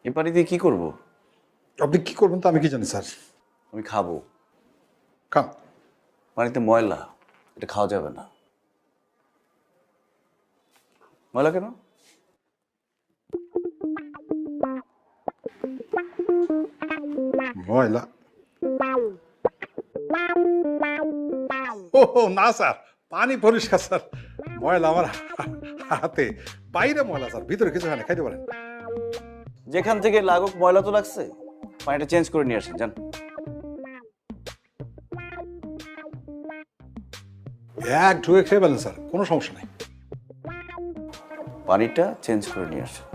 এই পানি দিয়ে কি করব? আপনি কি করবেন তো আমি কি জানি স্যার। আমি খাবো। খান। পানিতে ময়লা, এটা খাওয়া যাবে না। ময়লা কেন? ময়লা? ও না স্যার, পানি পরিষ্কার স্যার। ময়লা আমার হাতে, বাইরে ময়লা স্যার, ভিতরে কিছু হয় না, খাইতে পারেন। যেখান থেকে লাগুক, ময়লা তো লাগছে। পানিটা চেঞ্জ করে নিয়ে আসেন, যান। এক ঢুকে খেয়ে ফেলেন স্যার, কোনো সমস্যা নেই। পানিটা চেঞ্জ করে নিয়ে আসেন।